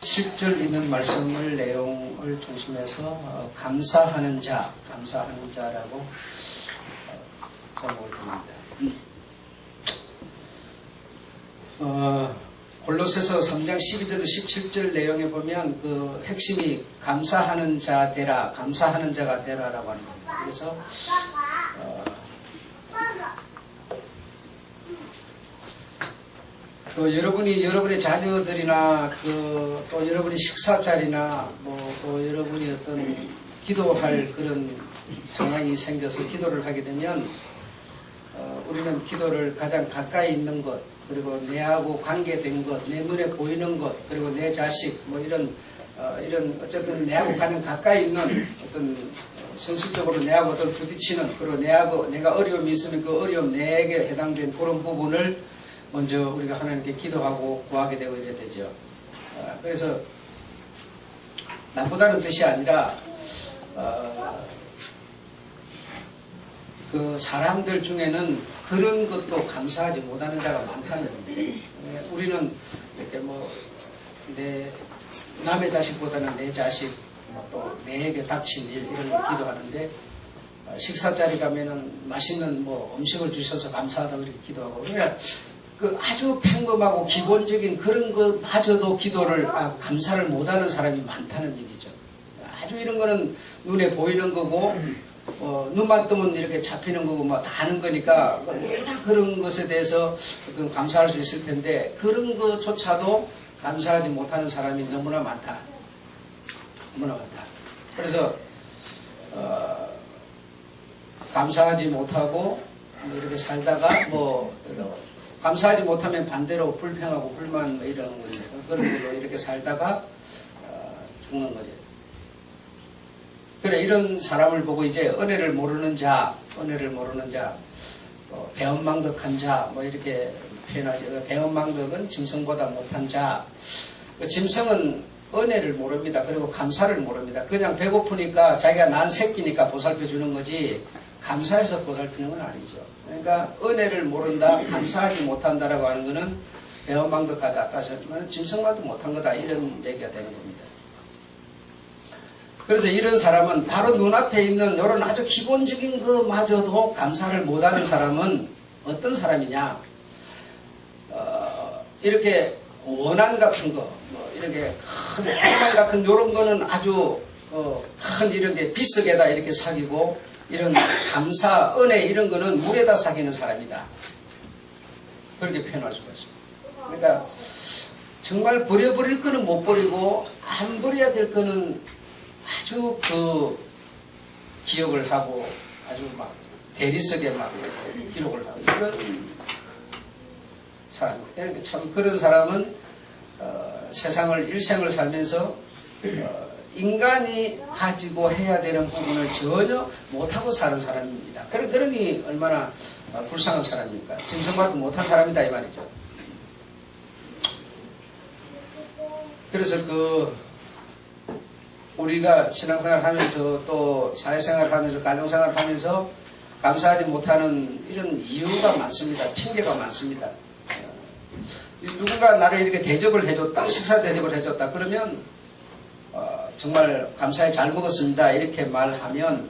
7절 있는 말씀을 내용을 중심해서 감사하는 자라고 제목을 듭니다. 골로새서 3장 12절에서 17절 내용에 보면 그 핵심이 감사하는 자 되라, 감사하는 자가 되라라고 하는 겁니다. 그래서 여러분의 자녀들이나 또 여러분의 식사 자리나 또 여러분이 어떤 기도할 그런 상황이 생겨서 기도를 하게 되면 우리는 기도를 가장 가까이 있는 것, 그리고 내하고 관계된 것, 내 눈에 보이는 것, 그리고 내 자식, 이런 어쨌든 내하고 가장 가까이 있는 어떤 현실적으로 내하고 어떤 부딪히는, 그리고 내가 어려움이 있으면 그 어려움 내게 해당된 그런 부분을 먼저 우리가 하나님께 기도하고 구하게 되고 이래야 되죠. 그래서 나쁘다는 뜻이 아니라 그 사람들 중에는 그런 것도 감사하지 못하는 자가 많다는 겁니다. 우리는 이렇게 내 남의 자식보다는 내 자식, 또 내게 닥친 일 이런 걸 기도하는데 식사 자리 가면은 맛있는 음식을 주셔서 감사하다고 이렇게 기도하고 그러니까 그 아주 평범하고 기본적인 그런 것마저도 감사를 못하는 사람이 많다는 얘기죠. 아주 이런 거는 눈에 보이는 거고 눈만 뜨면 이렇게 잡히는 거고 다 아는 거니까 그런 것에 대해서 어떤 감사할 수 있을 텐데 그런 것조차도 감사하지 못하는 사람이 너무나 많다. 너무나 많다. 그래서 감사하지 못하고 이렇게 살다가 감사하지 못하면 반대로 불평하고 불만 이런 건데 그런 걸로 이렇게 살다가 죽는 거죠. 그래 이런 사람을 보고 이제 은혜를 모르는 자, 배은망덕한 자 이렇게 표현하죠. 배은망덕은 짐승보다 못한 자. 짐승은 은혜를 모릅니다. 그리고 감사를 모릅니다. 그냥 배고프니까 자기가 난 새끼니까 보살펴 주는 거지 감사해서 보살피는 건 아니죠. 그러니까 은혜를 모른다, 감사하지 못한다라고 하는 것은 배은망덕하다. 다시 말하면 짐승만도 못한 거다. 이런 얘기가 되는 겁니다. 그래서 이런 사람은 바로 눈앞에 있는 이런 아주 기본적인 것마저도 감사를 못하는 사람은 어떤 사람이냐? 이렇게 원한 같은 거, 이렇게 큰 원한 같은 이런 거는 아주 큰 이렇게 비석에다 이렇게 사귀고 이런 감사, 은혜 이런 거는 물에다 사귀는 사람이다. 그렇게 표현할 수가 있습니다. 그러니까 정말 버려버릴 거는 못 버리고 안 버려야 될 거는 아주 기억을 하고 아주 대리석에 기록을 하고 이런 사람입니다. 참 그런 사람은 일생을 살면서 인간이 가지고 해야 되는 부분을 전혀 못하고 사는 사람입니다. 그러니 얼마나 불쌍한 사람입니까? 짐승과도 못한 사람이다 이 말이죠. 그래서 우리가 신앙생활 하면서 또 사회생활 하면서 가정생활 하면서 감사하지 못하는 이런 이유가 많습니다. 핑계가 많습니다. 누군가 나를 이렇게 대접을 해줬다, 식사 대접을 해줬다 그러면 정말 감사히 잘 먹었습니다 이렇게 말하면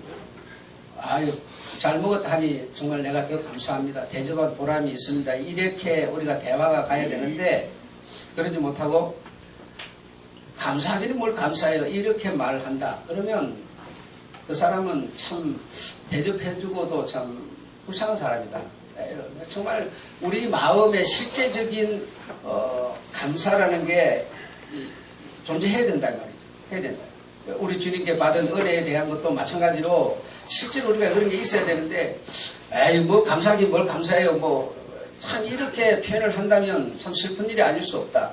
아유 잘 먹었다니 정말 내가 더 감사합니다. 대접한 보람이 있습니다. 이렇게 우리가 대화가 가야 되는데 그러지 못하고 감사하기는 뭘 감사해요 이렇게 말한다. 그러면 그 사람은 참 대접해주고도 참 불쌍한 사람이다. 정말 우리 마음의 실제적인 감사라는 게 존재해야 된다 이 말이죠. 해야 된다. 우리 주님께 받은 은혜에 대한 것도 마찬가지로 실제로 우리가 그런 게 있어야 되는데 에이 감사하긴 뭘 감사해요 참 이렇게 표현을 한다면 참 슬픈 일이 아닐 수 없다.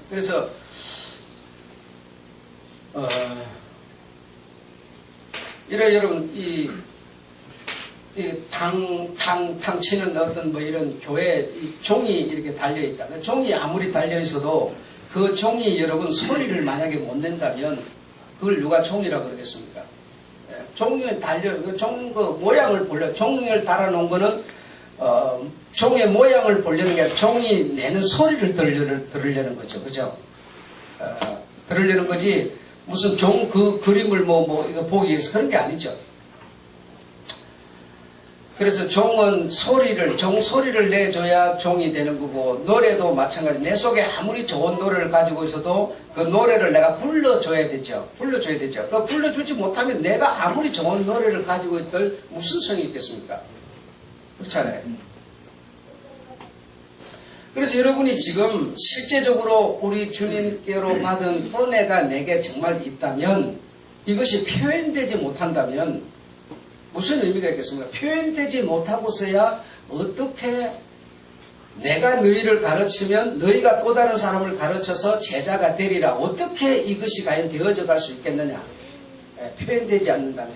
그래서 여러분 탕 치는 어떤 이런 교회 종이 이렇게 달려있다. 그 종이 아무리 달려있어도 그 종이 여러분 소리를 만약에 못 낸다면 그걸 누가 종이라고 그러겠습니까? 종이 모양을 볼래. 종이를 달아놓은 거는 종의 모양을 보려는 게 아니라 종이 내는 소리를 들으려는 거죠. 그죠? 들으려는 거지, 무슨 종 그 그림을 이거 보기 위해서 그런 게 아니죠. 그래서 종은 종 소리를 내줘야 종이 되는 거고, 노래도 마찬가지. 내 속에 아무리 좋은 노래를 가지고 있어도 그 노래를 내가 불러줘야 되죠. 불러줘야 되죠. 그 불러주지 못하면 내가 아무리 좋은 노래를 가지고 있들 무슨 성이 있겠습니까? 그렇잖아요. 그래서 여러분이 지금 실제적으로 우리 주님께로 받은 은혜가 내게 정말 있다면, 이것이 표현되지 못한다면 무슨 의미가 있겠습니까? 표현되지 못하고서야 어떻게 내가 너희를 가르치면 너희가 또 다른 사람을 가르쳐서 제자가 되리라, 어떻게 이것이 과연 되어져 갈 수 있겠느냐? 표현되지 않는다면.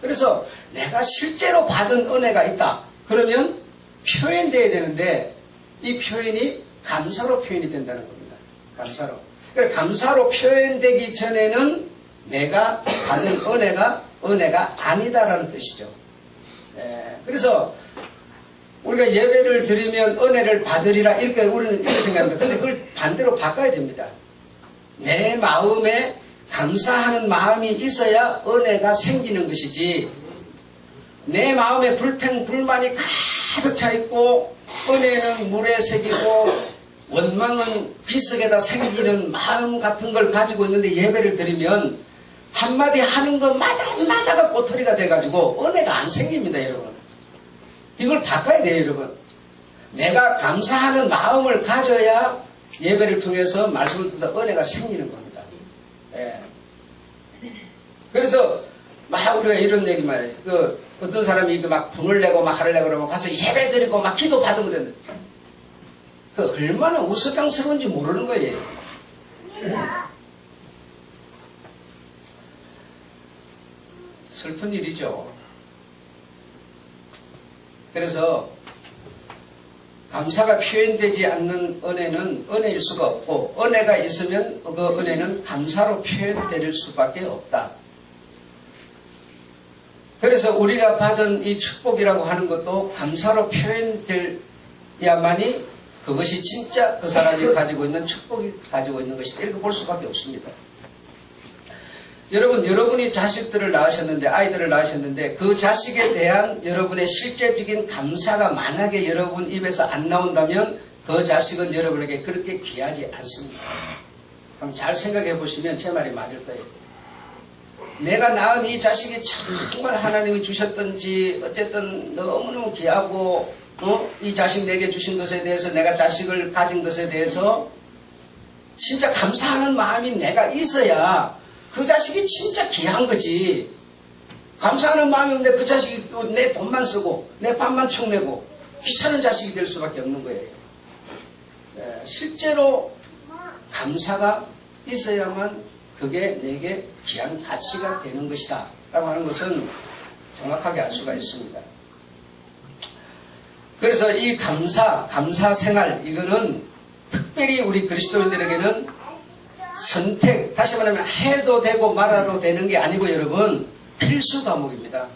그래서 내가 실제로 받은 은혜가 있다 그러면 표현돼야 되는데, 이 표현이 감사로 표현이 된다는 겁니다. 감사로. 그러니까 감사로 표현되기 전에는 내가 받은 은혜가 아니다라는 뜻이죠. 그래서 우리가 예배를 드리면 은혜를 받으리라, 이렇게 우리는 이렇게 생각합니다. 근데 그걸 반대로 바꿔야 됩니다. 내 마음에 감사하는 마음이 있어야 은혜가 생기는 것이지, 내 마음에 불평불만이 가득 차 있고 은혜는 물에 새기고 원망은 비석에다 생기는 마음 같은 걸 가지고 있는데 예배를 드리면 한마디 하는 것마다가 꼬투리가 돼가지고 은혜가 안 생깁니다, 여러분. 이걸 바꿔야 돼요, 여러분. 내가 감사하는 마음을 가져야 예배를 통해서 말씀을 듣다 은혜가 생기는 겁니다. 그래서 막 우리가 이런 얘기 말이에요. 어떤 사람이 막 분을 내고 막 화를 내고 그러면 가서 예배 드리고 막 기도 받으면 되는데, 얼마나 우스꽝스러운지 모르는 거예요. 슬픈 일이죠. 그래서 감사가 표현되지 않는 은혜는 은혜일 수가 없고, 은혜가 있으면 그 은혜는 감사로 표현될 수밖에 없다. 그래서 우리가 받은 이 축복이라고 하는 것도 감사로 표현돼야만이 그것이 진짜 그 사람이 가지고 있는 축복이 가지고 있는 것이다, 이렇게 볼 수밖에 없습니다. 여러분이 자식들을 낳으셨는데, 아이들을 낳으셨는데, 그 자식에 대한 여러분의 실제적인 감사가 만약에 여러분 입에서 안 나온다면 그 자식은 여러분에게 그렇게 귀하지 않습니다. 한번 잘 생각해 보시면 제 말이 맞을 거예요. 내가 낳은 이 자식이 정말 하나님이 주셨던지 어쨌든 너무너무 귀하고, 이 자식 내게 주신 것에 대해서, 내가 자식을 가진 것에 대해서 진짜 감사하는 마음이 내가 있어야 그 자식이 진짜 귀한 거지. 감사하는 마음이 없는데 그 자식이 내 돈만 쓰고 내 밥만 축내고 귀찮은 자식이 될 수밖에 없는 거예요. 실제로 감사가 있어야만 그게 내게 귀한 가치가 되는 것이다 라고 하는 것은 정확하게 알 수가 있습니다. 그래서 이 감사 생활, 이거는 특별히 우리 그리스도인들에게는 선택, 다시 말하면 해도 되고 말아도 되는 게 아니고 여러분, 필수 과목입니다.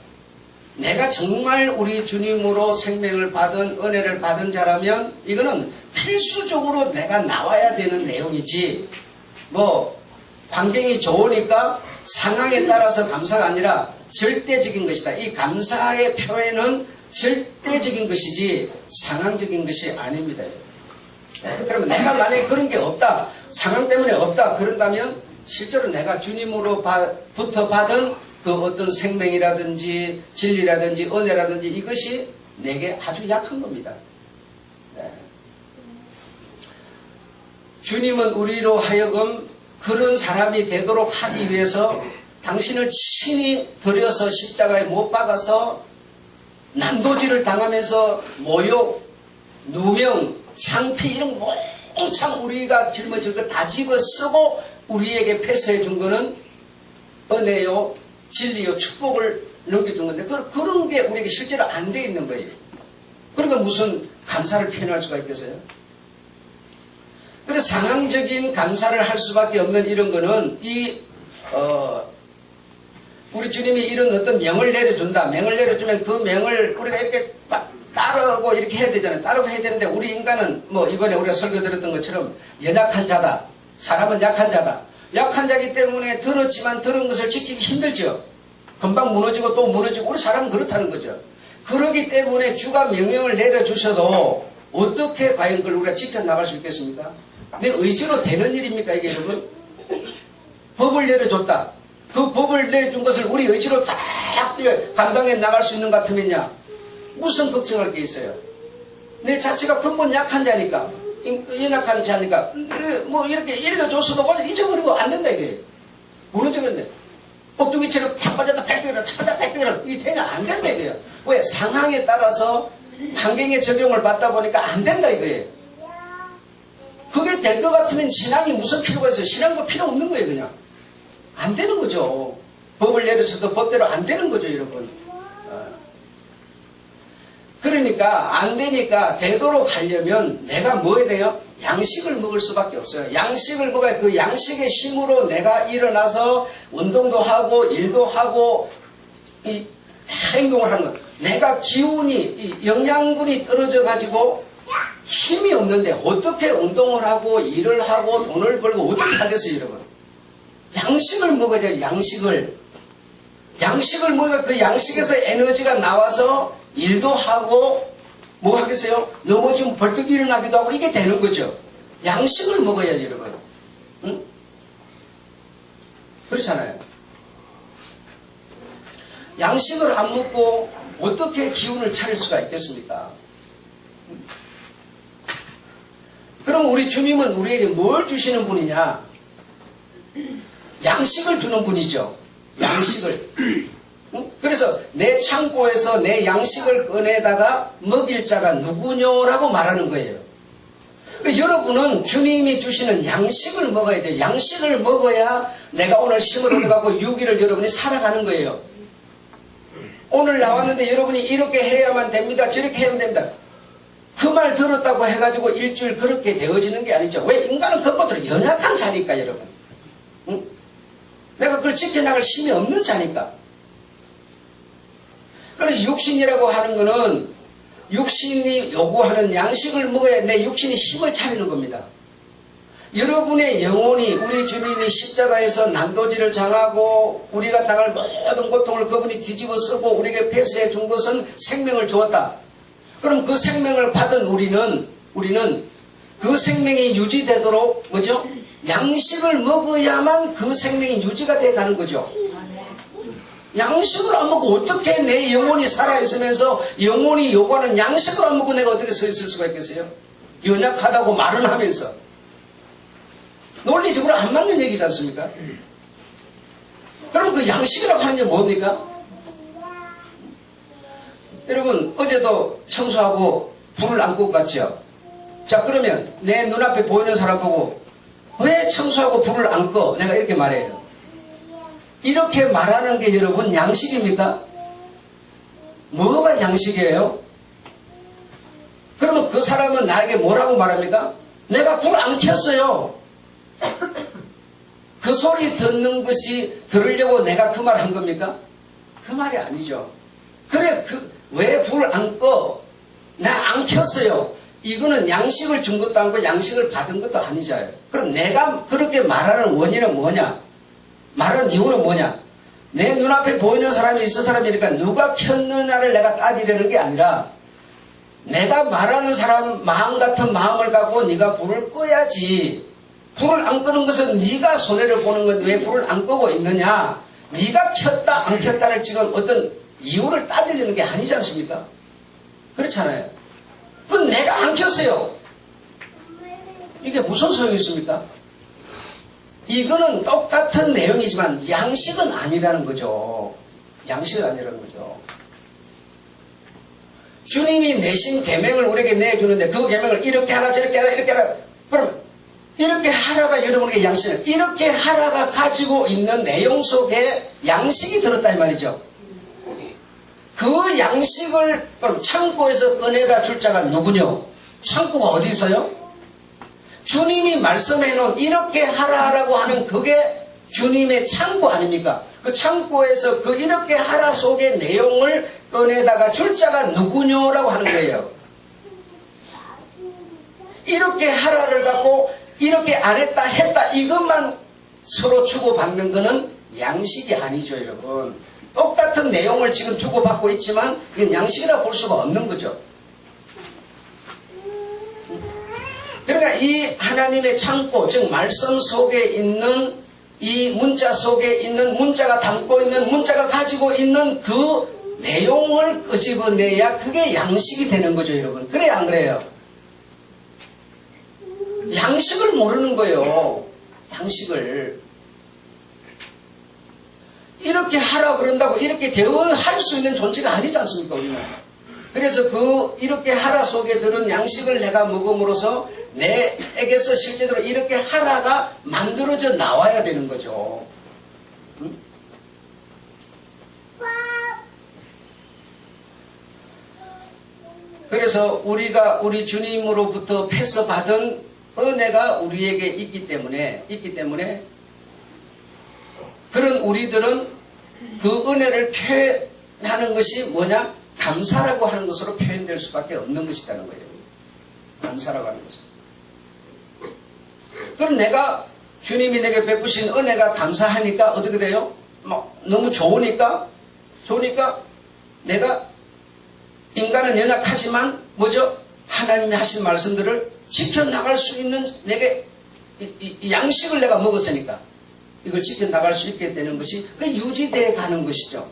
내가 정말 우리 주님으로 생명을 받은, 은혜를 받은 자라면 이거는 필수적으로 내가 나와야 되는 내용이지, 환경이 좋으니까 상황에 따라서 감사가 아니라 절대적인 것이다. 이 감사의 표현은 절대적인 것이지 상황적인 것이 아닙니다. 그러면 내가 만약에 그런 게 없다, 상황 때문에 없다 그런다면 실제로 내가 주님으로부터 받은 그 어떤 생명이라든지 진리라든지 은혜라든지 이것이 내게 아주 약한 겁니다. 주님은 우리로 하여금 그런 사람이 되도록 하기 위해서 당신을 친히 들여서 십자가에 못 박아서 난도질을 당하면서 모욕, 누명, 창피 이런 몽창 우리가 짊어질 거 다 집어 쓰고 우리에게 패스해 준 거는 은혜요, 진리요, 축복을 넘겨준 건데 그런 게 우리에게 실제로 안 돼 있는 거예요. 그러니까 무슨 감사를 표현할 수가 있겠어요? 그래서 상황적인 감사를 할 수밖에 없는 이런 거는 우리 주님이 이런 어떤 명을 내려준다. 명을 내려주면 그 명을 우리가 이렇게 막 따르고 이렇게 해야 되잖아요. 따르고 해야 되는데 우리 인간은 뭐 이번에 우리가 설교 들었던 것처럼 연약한 자다. 사람은 약한 자다. 약한 자기 때문에 들었지만 들은 것을 지키기 힘들죠. 금방 무너지고 또 무너지고 우리 사람은 그렇다는 거죠. 그러기 때문에 주가 명령을 내려주셔도 어떻게 과연 그걸 우리가 지켜나갈 수 있겠습니까? 내 의지로 되는 일입니까 이게 여러분? 법을 내려줬다. 그 법을 내려준 것을 우리 의지로 딱 감당해 나갈 수 있는 것 같으면야 무슨 걱정할 게 있어요? 내 자체가 근본 약한 자니까 연약한 자니까 뭐 이렇게 읽어줬어도 그냥 잊어버리고 안 된다 이게 무너지겠네. 법두기처럼 탁 빠졌다 백득이라 탁 빠졌다 백득이라 이게 되냐 안 된다 이거예요. 왜? 상황에 따라서 환경의 적용을 받다 보니까 안 된다 이거예요. 그게 될 것 같으면 신앙이 무슨 필요가 있어요? 신앙도 필요 없는 거예요 그냥. 안 되는 거죠. 법을 내려줘도 법대로 안 되는 거죠 여러분. 그러니까 안 되니까 되도록 하려면 내가 뭐 해야 돼요? 양식을 먹을 수밖에 없어요. 양식을 먹어야 그 양식의 힘으로 내가 일어나서 운동도 하고 일도 하고 이 행동을 하는 것. 내가 기운이 이 영양분이 떨어져 가지고 힘이 없는데 어떻게 운동을 하고 일을 하고 돈을 벌고 어떻게 하겠어요 여러분? 양식을 먹어야 돼요. 양식을 먹어야 그 양식에서 에너지가 나와서 일도 하고 뭐 하겠어요? 넘어지면 벌떡 일어나기도 하고 이게 되는 거죠. 양식을 먹어야지 여러분. 응? 그렇잖아요. 양식을 안 먹고 어떻게 기운을 차릴 수가 있겠습니까? 그럼 우리 주님은 우리에게 뭘 주시는 분이냐? 양식을 주는 분이죠. 양식을. 그래서 내 창고에서 내 양식을 꺼내다가 먹일 자가 누구냐라고 말하는 거예요. 여러분은 주님이 주시는 양식을 먹어야 돼요. 양식을 먹어야 내가 오늘 힘을 얻어가고 6일을 여러분이 살아가는 거예요. 오늘 나왔는데 여러분이 이렇게 해야만 됩니다. 저렇게 해야만 됩니다. 그 말 들었다고 해가지고 일주일 그렇게 되어지는 게 아니죠. 왜? 인간은 근본적으로 연약한 자니까 여러분. 응? 내가 그걸 지켜나갈 힘이 없는 자니까. 그래서 육신이라고 하는 거는 육신이 요구하는 양식을 먹어야 내 육신이 힘을 차리는 겁니다. 여러분의 영혼이 우리 주님이 십자가에서 난도질을 당하고 우리가 당할 모든 고통을 그분이 뒤집어 쓰고 우리에게 패스해 준 것은 생명을 주었다. 그럼 그 생명을 받은 우리는 그 생명이 유지되도록 뭐죠? 양식을 먹어야만 그 생명이 유지가 돼가는 거죠. 양식을 안 먹고 어떻게 내 영혼이 살아있으면서 영혼이 요구하는 양식을 안 먹고 내가 어떻게 서 있을 수가 있겠어요? 연약하다고 말은 하면서. 논리적으로 안 맞는 얘기지 않습니까? 그럼 그 양식이라고 하는 게 뭡니까? 여러분 어제도 청소하고 불을 안 끄고 갔죠? 자 그러면 내 눈앞에 보이는 사람 보고 왜 청소하고 불을 안 꺼? 내가 이렇게 말해요. 이렇게 말하는 게 여러분 양식입니까? 뭐가 양식이에요? 그러면 그 사람은 나에게 뭐라고 말합니까? 내가 불 안 켰어요. 그 소리 듣는 것이 들으려고 내가 그 말 한 겁니까? 그 말이 아니죠. 그래 왜 불 안 꺼? 나 안 켰어요. 이거는 양식을 준 것도 아니고 양식을 받은 것도 아니잖아요. 그럼 내가 그렇게 말하는 원인은 뭐냐? 말하는 이유는 뭐냐? 내 눈앞에 보이는 사람이 있을 사람이니까 누가 켰느냐를 내가 따지려는 게 아니라 내가 말하는 사람 마음 같은 마음을 갖고 네가 불을 꺼야지. 불을 안 끄는 것은 네가 손해를 보는 건 왜 불을 안 끄고 있느냐? 네가 켰다 안 켰다를 지금 어떤 이유를 따지려는 게 아니지 않습니까? 그렇잖아요. 그건 내가 안 켰어요. 이게 무슨 소용이 있습니까? 이거는 똑같은 내용이지만 양식은 아니라는 거죠. 양식은 아니라는 거죠. 주님이 내신 계명을 우리에게 내주는데 그 계명을 이렇게 하라 저렇게 하라 이렇게 하라. 그럼 이렇게 하라가 여러분에게 양식이에요. 이렇게 하라가 가지고 있는 내용 속에 양식이 들었다 이 말이죠. 그 양식을 그럼 창고에서 꺼내다 줄 자가 누구냐? 창고가 어디 있어요? 주님이 말씀해 놓은 이렇게 하라라고 하는 그게 주님의 창고 아닙니까? 그 창고에서 그 이렇게 하라 속의 내용을 꺼내다가 줄 자가 누구냐라고 하는 거예요. 이렇게 하라를 갖고 이렇게 안 했다 했다 이것만 서로 주고받는 거는 양식이 아니죠, 여러분. 똑같은 내용을 지금 주고받고 있지만 이건 양식이라 볼 수가 없는 거죠. 그러니까 이 하나님의 창고, 즉 말씀 속에 있는 이 문자 속에 있는 문자가 담고 있는 문자가 가지고 있는 그 내용을 끄집어내야 그게 양식이 되는 거죠, 여러분. 그래야 안 그래요? 양식을 모르는 거예요. 양식을. 이렇게 하라 그런다고 이렇게 대응할 수 있는 존재가 아니지 않습니까, 우리는? 그래서 그 이렇게 하라 속에 들은 양식을 내가 먹음으로써 내에게서 실제로 이렇게 하라가 만들어져 나와야 되는 거죠. 응? 그래서 우리가 우리 주님으로부터 패서받은 은혜가 우리에게 있기 때문에 그런 우리들은 그 은혜를 표현하는 것이 뭐냐? 감사라고 하는 것으로 표현될 수밖에 없는 것이라는 거예요. 감사라고 하는 것은. 그럼 내가 주님이 내게 베푸신 은혜가 감사하니까 어떻게 돼요? 너무 좋으니까 내가 인간은 연약하지만 뭐죠? 하나님이 하신 말씀들을 지켜나갈 수 있는 내게 이 양식을 내가 먹었으니까 이걸 지켜나갈 수 있게 되는 것이 그 유지되어 가는 것이죠.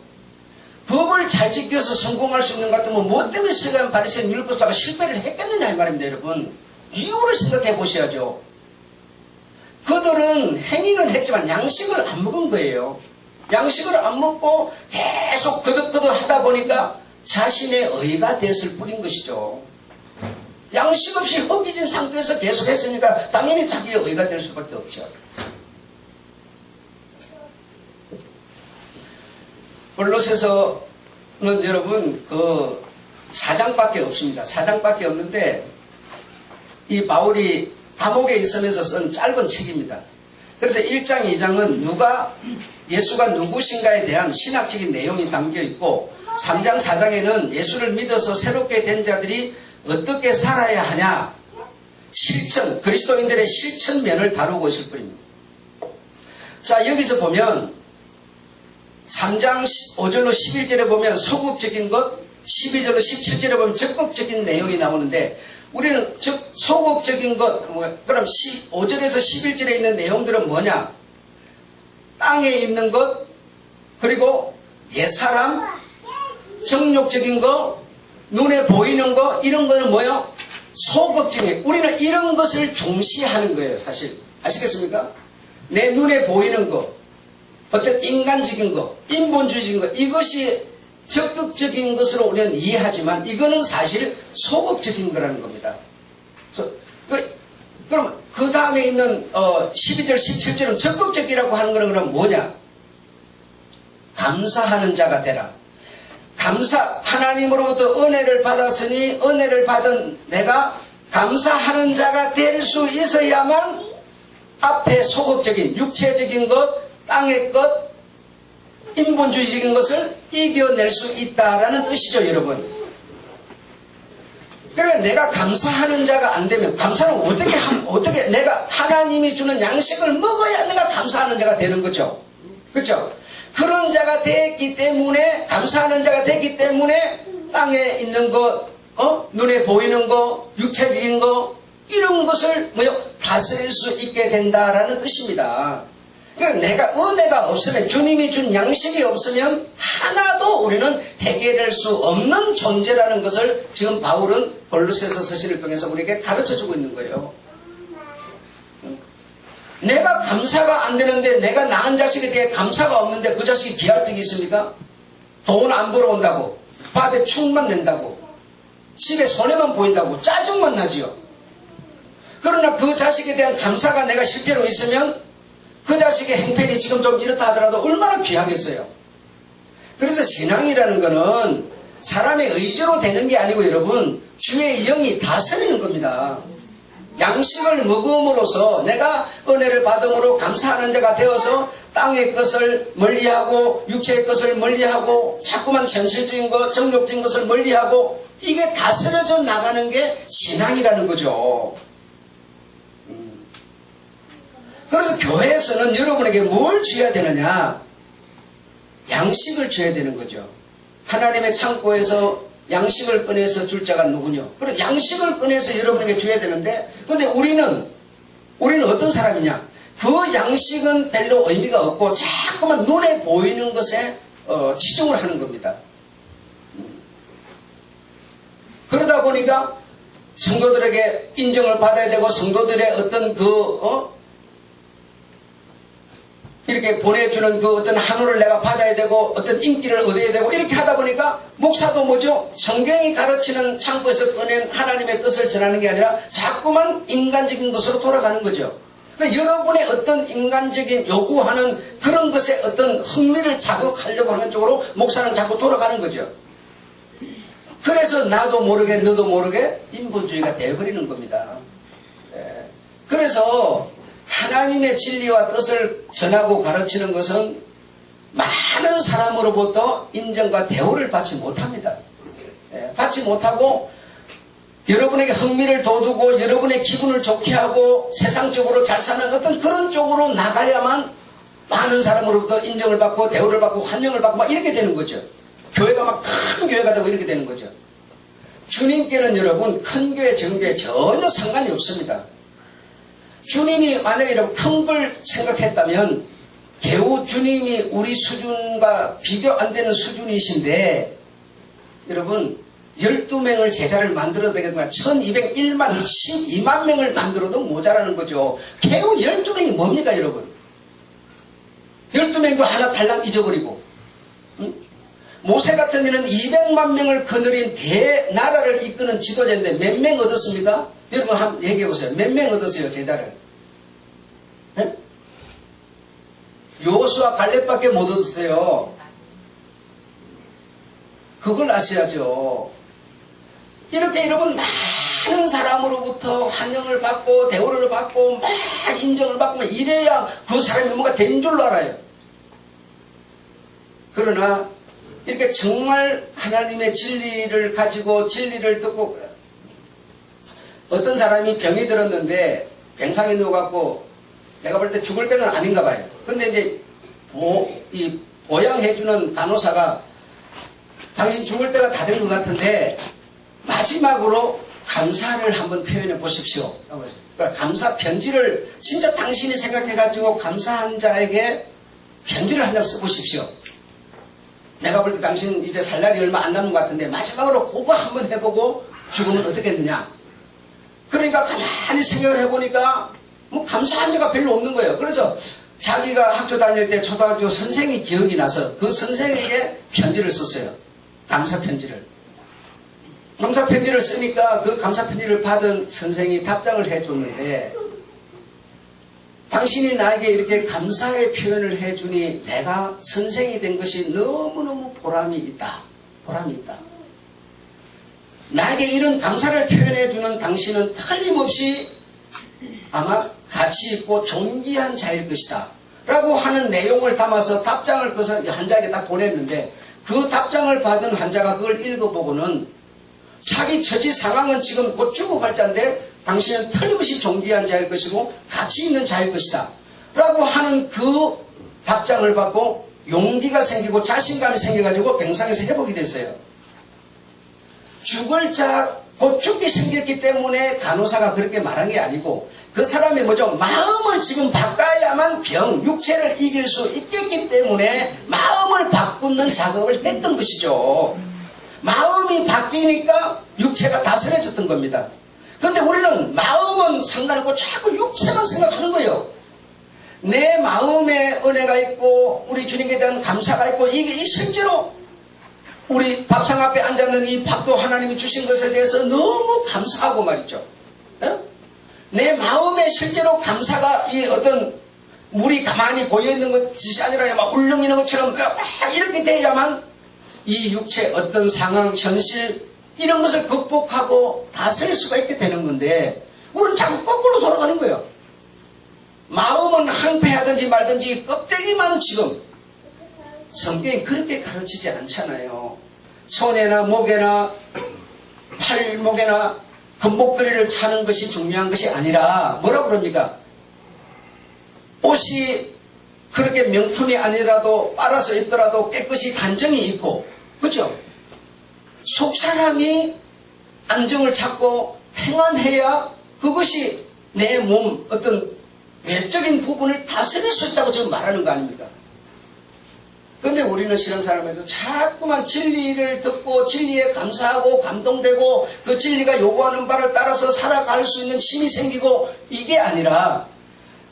법을 잘 지켜서 성공할 수 있는 것 같으면 뭐 때문에 서기관 바리새인 율법사가 실패를 했겠느냐 이 말입니다, 여러분. 이유를 생각해 보셔야죠. 그들은 행위는 했지만 양식을 안 먹은 거예요. 양식을 안 먹고 계속 거듭거듭 하다 보니까 자신의 의가 됐을 뿐인 것이죠. 양식 없이 허기진 상태에서 계속 했으니까 당연히 자기의 의가 될 수밖에 없죠. 골로새서는 여러분 그 4장밖에 없습니다. 4장밖에 없는데 이 바울이 감옥에 있으면서 쓴 짧은 책입니다. 그래서 1장, 2장은 예수가 누구신가에 대한 신학적인 내용이 담겨 있고 3장, 4장에는 예수를 믿어서 새롭게 된 자들이 어떻게 살아야 하냐 실천, 그리스도인들의 실천면을 다루고 있을 뿐입니다. 자, 여기서 보면 3장 5절로 11절에 보면 소극적인 것, 12절로 17절에 보면 적극적인 내용이 나오는데 우리는 즉 소극적인 것, 그럼 5절에서 11절에 있는 내용들은 뭐냐? 땅에 있는 것, 그리고 옛사람, 정욕적인 거, 눈에 보이는 거, 이런 거는 뭐예요? 소극적인. 우리는 이런 것을 중시하는 거예요, 사실. 아시겠습니까? 내 눈에 보이는 거, 어떤 인간적인 거, 인본주의적인 거, 이것이 적극적인 것으로 우리는 이해하지만 이거는 사실 소극적인 거라는 겁니다. 그럼 그 다음에 있는 12절, 17절은 적극적이라고 하는 거는 그럼 뭐냐? 감사하는 자가 되라. 하나님으로부터 은혜를 받았으니 은혜를 받은 내가 감사하는 자가 될 수 있어야만 앞에 소극적인 육체적인 것, 땅의 것, 인본주의적인 것을 이겨낼 수 있다라는 뜻이죠, 여러분. 그래, 내가 감사하는 자가 안 되면, 감사는 어떻게, 내가 하나님이 주는 양식을 먹어야 내가 감사하는 자가 되는 거죠. 그렇죠? 그런 자가 됐기 때문에, 감사하는 자가 됐기 때문에, 땅에 있는 것, 눈에 보이는 거, 육체적인 거, 이런 것을, 다스릴 수 있게 된다라는 뜻입니다. 그러니까 내가 은혜가 없으면, 주님이 준 양식이 없으면 하나도 우리는 해결할 수 없는 존재라는 것을 지금 바울은 골로새서 서신을 통해서 우리에게 가르쳐주고 있는 거예요. 내가 감사가 안 되는데, 내가 낳은 자식에 대해 감사가 없는데 그 자식이 귀할 적이 있습니까? 돈 안 벌어온다고, 밥에 축만 낸다고, 집에 손해만 보인다고 짜증만 나지요. 그러나 그 자식에 대한 감사가 내가 실제로 있으면 그 자식의 행편이 지금 좀 이렇다 하더라도 얼마나 귀하겠어요. 그래서 신앙이라는 거는 사람의 의지로 되는 게 아니고 여러분, 주의 영이 다스리는 겁니다. 양식을 먹음으로써 내가 은혜를 받음으로 감사하는 자가 되어서 땅의 것을 멀리하고 육체의 것을 멀리하고 자꾸만 현실적인 것, 정욕적인 것을 멀리하고 이게 다스려져 나가는 게 신앙이라는 거죠. 그래서 교회에서는 여러분에게 뭘 줘야 되느냐? 양식을 줘야 되는 거죠. 하나님의 창고에서 양식을 꺼내서 줄 자가 누구냐? 그럼 양식을 꺼내서 여러분에게 줘야 되는데, 근데 우리는 어떤 사람이냐? 그 양식은 별로 의미가 없고 자꾸만 눈에 보이는 것에 치중을 하는 겁니다. 그러다 보니까 성도들에게 인정을 받아야 되고 성도들의 어떤 이렇게 보내주는 그 어떤 한우를 내가 받아야 되고 어떤 인기를 얻어야 되고 이렇게 하다 보니까 목사도 뭐죠? 성경이 가르치는 창고에서 꺼낸 하나님의 뜻을 전하는 게 아니라 자꾸만 인간적인 것으로 돌아가는 거죠. 그러니까 여러분의 어떤 인간적인 요구하는 그런 것에 어떤 흥미를 자극하려고 하는 쪽으로 목사는 자꾸 돌아가는 거죠. 그래서 나도 모르게 너도 모르게 인본주의가 되어버리는 겁니다. 그래서 하나님의 진리와 뜻을 전하고 가르치는 것은 많은 사람으로부터 인정과 대우를 받지 못합니다. 받지 못하고 여러분에게 흥미를 돋우고 여러분의 기분을 좋게 하고 세상적으로 잘 사는 어떤 그런 쪽으로 나가야만 많은 사람으로부터 인정을 받고 대우를 받고 환영을 받고 막 이렇게 되는 거죠. 교회가 막 큰 교회가 되고 이렇게 되는 거죠. 주님께는 여러분 큰 교회 작은 교회 전혀 상관이 없습니다. 주님이 만약에 여러분 큰 걸 생각했다면 개우 주님이 우리 수준과 비교 안 되는 수준이신데 여러분 12명을 제자를 만들어야 되겠구나. 1201만 12만 명을 만들어도 모자라는 거죠. 개우 12명이 뭡니까 여러분? 12명도 하나 달랑 잊어버리고 모세 같은 이는 200만 명을 거느린 대나라를 이끄는 지도자인데 몇 명 얻었습니까? 여러분 한번 얘기해 보세요. 몇 명 얻었어요 제자를? 여호수아 갈렙밖에 못 얻었어요. 그걸 아셔야죠. 이렇게 여러분 많은 사람으로부터 환영을 받고 대우를 받고 막 인정을 받고 이래야 그 사람이 뭔가 된 줄로 알아요. 그러나 이렇게 정말 하나님의 진리를 가지고 진리를 듣고 어떤 사람이 병이 들었는데 병상에 누워갖고 내가 볼 때 죽을 병은 아닌가 봐요. 근데 이제 이 보양해주는 간호사가 당신 죽을 때가 다 된 것 같은데 마지막으로 감사를 한번 표현해 보십시오. 그러니까 감사 편지를 진짜 당신이 생각해가지고 감사한 자에게 편지를 한 장 써보십시오. 내가 볼 때 당신 이제 살 날이 얼마 안 남은 것 같은데 마지막으로 그거 한번 해보고 죽으면 어떻겠느냐. 그러니까 가만히 생각을 해보니까 뭐 감사한 자가 별로 없는 거예요. 그래서 자기가 학교 다닐 때 초등학교 선생이 기억이 나서 그 선생에게 편지를 썼어요. 감사 편지를. 감사 편지를 쓰니까 그 감사 편지를 받은 선생이 답장을 해줬는데 당신이 나에게 이렇게 감사의 표현을 해주니 내가 선생이 된 것이 너무너무 보람이 있다. 보람이 있다. 나에게 이런 감사를 표현해주는 당신은 틀림없이 아마 가치 있고 존귀한 자일 것이다. 라고 하는 내용을 담아서 답장을 그 환자에게 딱 보냈는데 그 답장을 받은 환자가 그걸 읽어보고는 자기 처지 상황은 지금 곧 죽어갈 자인데 당신은 틀림없이 존귀한 자일 것이고 가치 있는 자일 것이다. 라고 하는 그 답장을 받고 용기가 생기고 자신감이 생겨가지고 병상에서 회복이 됐어요. 죽을 자, 곧 죽게 생겼기 때문에 간호사가 그렇게 말한 게 아니고 그 사람이 뭐죠? 마음을 지금 바꿔야만 육체를 이길 수 있겠기 때문에 마음을 바꾸는 작업을 했던 것이죠. 마음이 바뀌니까 육체가 다스려졌던 겁니다. 그런데 우리는 마음은 상관없고 자꾸 육체만 생각하는 거예요. 내 마음에 은혜가 있고 우리 주님께 대한 감사가 있고 이게 실제로 우리 밥상 앞에 앉아있는 이 밥도 하나님이 주신 것에 대해서 너무 감사하고 말이죠. 내 마음에 실제로 감사가 이 어떤 물이 가만히 고여있는 것이 아니라 막 울렁이는 것처럼 막 이렇게 돼야만 이 육체 어떤 상황, 현실 이런 것을 극복하고 다스릴 수가 있게 되는 건데 우리는 자꾸 거꾸로 돌아가는 거예요. 마음은 항폐하든지 말든지 껍데기만 지금 성경이 그렇게 가르치지 않잖아요. 손에나 목에나 팔목에나 금목걸이를 차는 것이 중요한 것이 아니라 뭐라고 그럽니까? 옷이 그렇게 명품이 아니라도 빨아서 입더라도 깨끗이 단정히 입고, 그렇죠? 속사람이 안정을 찾고 평안해야 그것이 내 몸 어떤 외적인 부분을 다스릴 수 있다고 지금 말하는 거 아닙니까? 그런데 우리는 신앙생활에서 자꾸만 진리를 듣고 진리에 감사하고 감동되고 그 진리가 요구하는 바를 따라서 살아갈 수 있는 힘이 생기고, 이게 아니라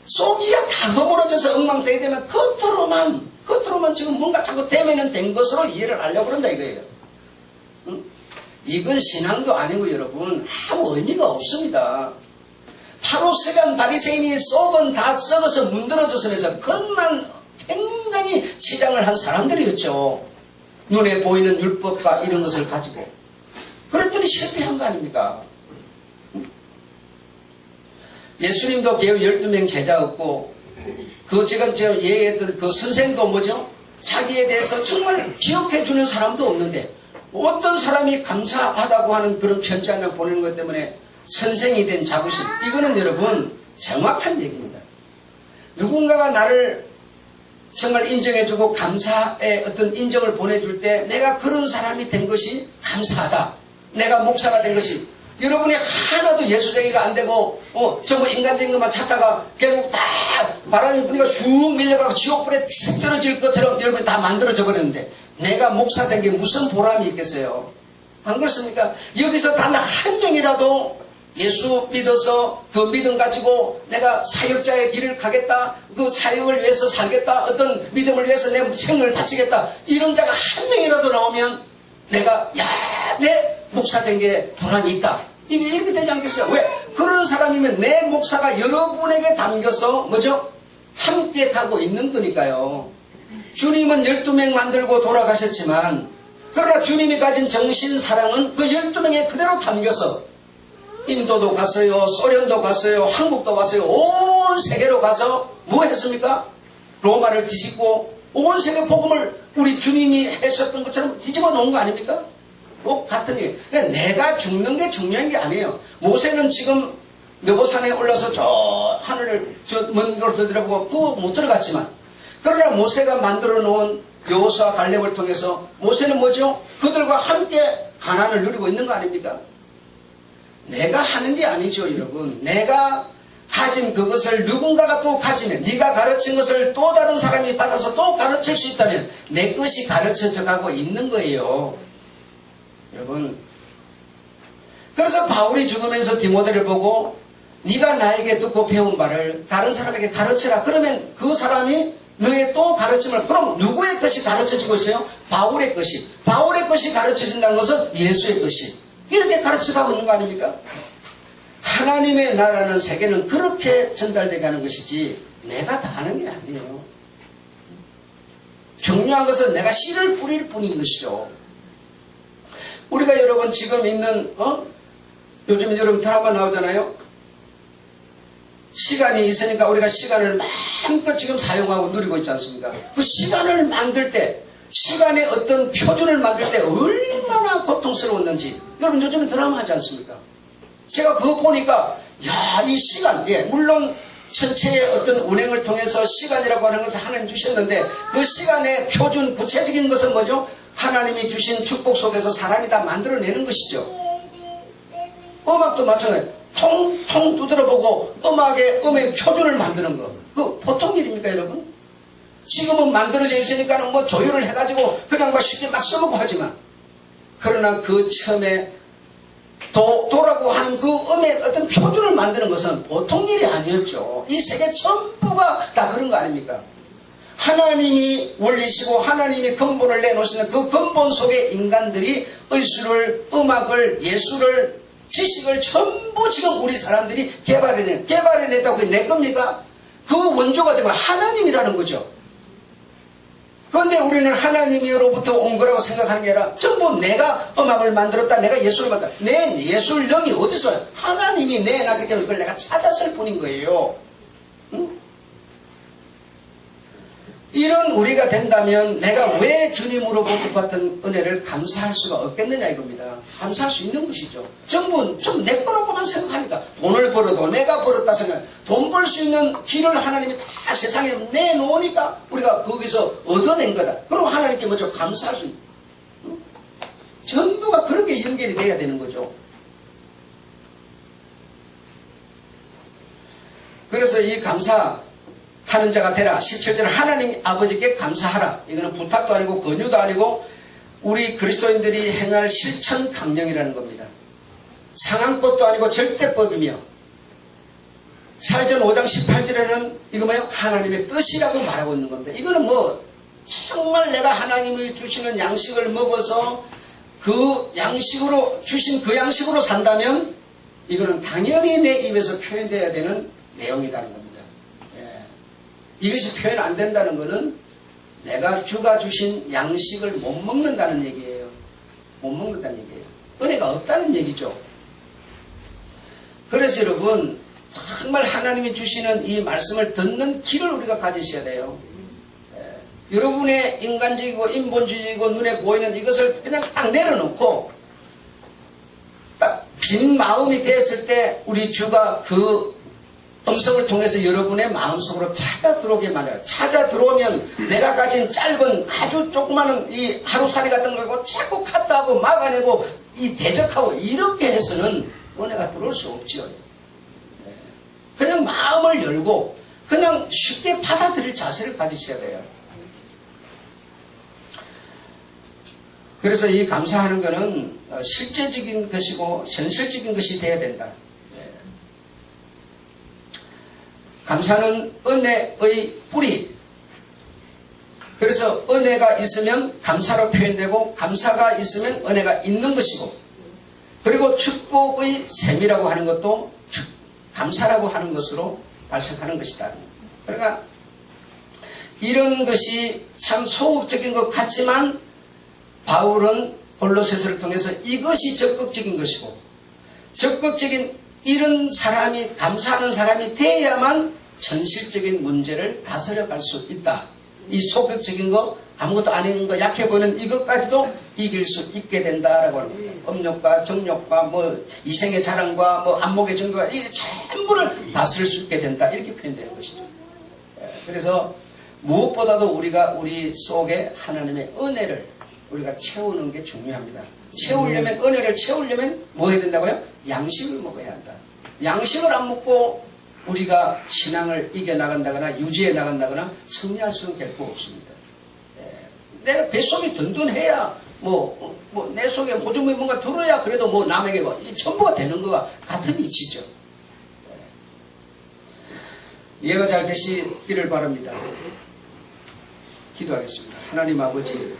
속이가 다 허물어져서 엉망되게 되면 겉으로만 지금 뭔가 자꾸 되면은 된 것으로 이해를 하려고 그런다 이거예요. 응? 이건 신앙도 아니고 여러분 아무 의미가 없습니다. 바로새간 바리새인이 속은 다 썩어서 문드러져서면서 겉만 굉장히 치장을 한 사람들이었죠. 눈에 보이는 율법과 이런 것을 가지고. 그랬더니 실패한 거 아닙니까? 예수님도 겨우 12명 제자였고, 그 지금 제가 얘기했던 그 선생도 뭐죠? 자기에 대해서 정말 기억해주는 사람도 없는데, 어떤 사람이 감사하다고 하는 그런 편지 하나 보내는 것 때문에 선생이 된 자부심. 이거는 여러분 정확한 얘기입니다. 누군가가 나를 정말 인정해주고 감사의 어떤 인정을 보내줄 때 내가 그런 사람이 된 것이 감사하다. 내가 목사가 된 것이, 여러분이 하나도 예수쟁이가 안 되고 전부 인간적인 것만 찾다가 결국 다 바람이 부니까 쑥 밀려가고 지옥불에 쭉 떨어질 것처럼 여러분이 다 만들어져 버렸는데 내가 목사 된 게 무슨 보람이 있겠어요? 안 그렇습니까? 여기서 단 한 명이라도 예수 믿어서 그 믿음 가지고 내가 사역자의 길을 가겠다, 그 사역을 위해서 살겠다, 어떤 믿음을 위해서 내 생을 바치겠다, 이런 자가 한 명이라도 나오면 내가 내 목사 된 게 보람이 있다, 이게 이렇게 되지 않겠어요? 왜? 그런 사람이면 내 목사가 여러분에게 담겨서 뭐죠? 함께 가고 있는 거니까요. 주님은 12명 만들고 돌아가셨지만, 그러나 주님이 가진 정신사랑은 그 12명에 그대로 담겨서 인도도 갔어요, 소련도 갔어요, 한국도 갔어요, 온 세계로 가서 뭐 했습니까? 로마를 뒤집고 온 세계 복음을 우리 주님이 하셨던 것처럼 뒤집어 놓은 거 아닙니까? 같은 얘기. 그러니까 내가 죽는 게 중요한 게 아니에요. 모세는 지금 느보산에 올라서 저 하늘을 먼 곳으로 들여다보고 그거 못 들어갔지만, 그러나 모세가 만들어 놓은 여호수아 갈렙을 통해서 모세는 뭐죠? 그들과 함께 가나안을 누리고 있는 거 아닙니까? 내가 하는 게 아니죠, 여러분. 내가 가진 그것을 누군가가 또 가지면, 네가 가르친 것을 또 다른 사람이 받아서 또 가르칠 수 있다면 내 것이 가르쳐져 가고 있는 거예요. 여러분, 그래서 바울이 죽으면서 디모데를 보고 네가 나에게 듣고 배운 바를 다른 사람에게 가르쳐라. 그러면 그 사람이 너의 또 가르침을, 그럼 누구의 것이 가르쳐지고 있어요? 바울의 것이. 바울의 것이 가르쳐진다는 것은 예수의 것이. 이렇게 가르쳐가고 있는 거 아닙니까? 하나님의 나라는 세계는 그렇게 전달되게 하는 것이지 내가 다 하는 게 아니에요. 중요한 것은 내가 씨를 뿌릴 뿐인 것이죠. 우리가 여러분 지금 있는 요즘 여러분 드라마 나오잖아요. 시간이 있으니까 우리가 시간을 마음껏 지금 사용하고 누리고 있지 않습니까? 그 시간을 만들 때, 시간의 어떤 표준을 만들 때 얼마나 고통스러웠는지 여러분 요즘에 드라마 하지 않습니까? 제가 그거 보니까 이 시간, 물론 전체의 어떤 운행을 통해서 시간이라고 하는 것을 하나님 주셨는데 그 시간의 표준 구체적인 것은 뭐죠? 하나님이 주신 축복 속에서 사람이 다 만들어내는 것이죠. 음악도 마찬가지예요. 통통 두드려보고 음의 표준을 만드는 거, 그 보통 일입니까 여러분? 지금은 만들어져 있으니까 뭐 조율을 해가지고 그냥 막 쉽게 막 써먹고 하지만, 그러나 그 처음에 도라고 하는 그 음의 어떤 표준을 만드는 것은 보통 일이 아니었죠. 이 세계 전부가 다 그런 거 아닙니까? 하나님이 원리시고 하나님이 근본을 내놓으시는 그 근본 속에 인간들이 의술을, 음악을, 예술을, 지식을 전부 지금 우리 사람들이 개발해냈다고 그게 내 겁니까? 그 원조가 되고 하나님이라는 거죠. 그런데 우리는 하나님으로부터 온 거라고 생각하는 게 아니라 전부 내가 음악을 만들었다, 내가 예술을 만들었다. 내 예술력이 어디서 와요? 하나님이 내놨기 때문에 그걸 내가 찾았을 뿐인 거예요. 응? 이런 우리가 된다면 내가 왜 주님으로부터 받던 은혜를 감사할 수가 없겠느냐 이겁니다. 감사할 수 있는 것이죠. 전부 좀 내 거라고만 생각하니까 돈을 벌어도 내가 벌었다 생각. 돈 벌 수 있는 길을 하나님이 다 세상에 내놓으니까 우리가 거기서 얻어낸 거다. 그럼 하나님께 먼저 감사할 수 있는. 전부가 그렇게 연결이 돼야 되는 거죠. 그래서 이 감사하는 자가 되라. 17절 하나님 아버지께 감사하라. 이거는 부탁도 아니고 권유도 아니고 우리 그리스도인들이 행할 실천 강령이라는 겁니다. 상황법도 아니고 절대법이며 사전 5장 18절에는 이거 뭐예요? 하나님의 뜻이라고 말하고 있는 겁니다. 이거는 뭐 정말 내가 하나님이 주시는 양식을 먹어서 그 양식으로 주신 그 양식으로 산다면 이거는 당연히 내 입에서 표현되어야 되는 내용이라는 겁니다. 예. 이것이 표현 안 된다는 것은 내가 주가 주신 양식을 못 먹는다는 얘기예요. 못 먹는다는 얘기예요. 은혜가 없다는 얘기죠. 그래서 여러분 정말 하나님이 주시는 이 말씀을 듣는 길을 우리가 가지셔야 돼요. 예. 여러분의 인간적이고 인본주의고 눈에 보이는 이것을 그냥 딱 내려놓고 딱 빈 마음이 됐을 때 우리 주가 그 음성을 통해서 여러분의 마음속으로 찾아 들어오게 만들어요. 찾아 들어오면 내가 가진 짧은 아주 조그마한 이 하루살이 같은 걸 자꾸 카트하고 막아내고 이 대적하고 이렇게 해서는 은혜가 들어올 수 없죠. 그냥 마음을 열고 그냥 쉽게 받아들일 자세를 가지셔야 돼요. 그래서 이 감사하는 것은 실제적인 것이고 현실적인 것이 되어야 된다. 감사는 은혜의 뿌리. 그래서 은혜가 있으면 감사로 표현되고 감사가 있으면 은혜가 있는 것이고 그리고 축복의 셈이라고 하는 것도 감사라고 하는 것으로 발생하는 것이다. 그러니까 이런 것이 참 소극적인 것 같지만 바울은 골로새서를 통해서 이것이 적극적인 것이고 적극적인 이런 사람이 감사하는 사람이 돼야만 현실적인 문제를 다스려갈 수 있다. 이 소극적인 거 아무것도 아닌 거 약해 보이는 이것까지도 이길 수 있게 된다라고 하는 겁니다. 음욕과 정욕과 뭐 이생의 자랑과 뭐 안목의 정도가 이 전부를 다스릴 수 있게 된다. 이렇게 표현되는 것이죠. 그래서 무엇보다도 우리가 우리 속에 하나님의 은혜를 우리가 채우는 게 중요합니다. 채우려면 은혜를 채우려면 뭐 해야 된다고요? 양식을 먹어야 한다. 양식을 안 먹고 우리가 신앙을 이겨나간다거나 유지해 나간다거나 승리할 수는 결코 없습니다. 내가 뱃속이 든든해야 내 속에 호주머니 뭔가 들어야 그래도 뭐 남에게 이 전부가 되는 것과 같은 이치죠. 이해가 잘 되시기를 바랍니다. 기도하겠습니다. 하나님 아버지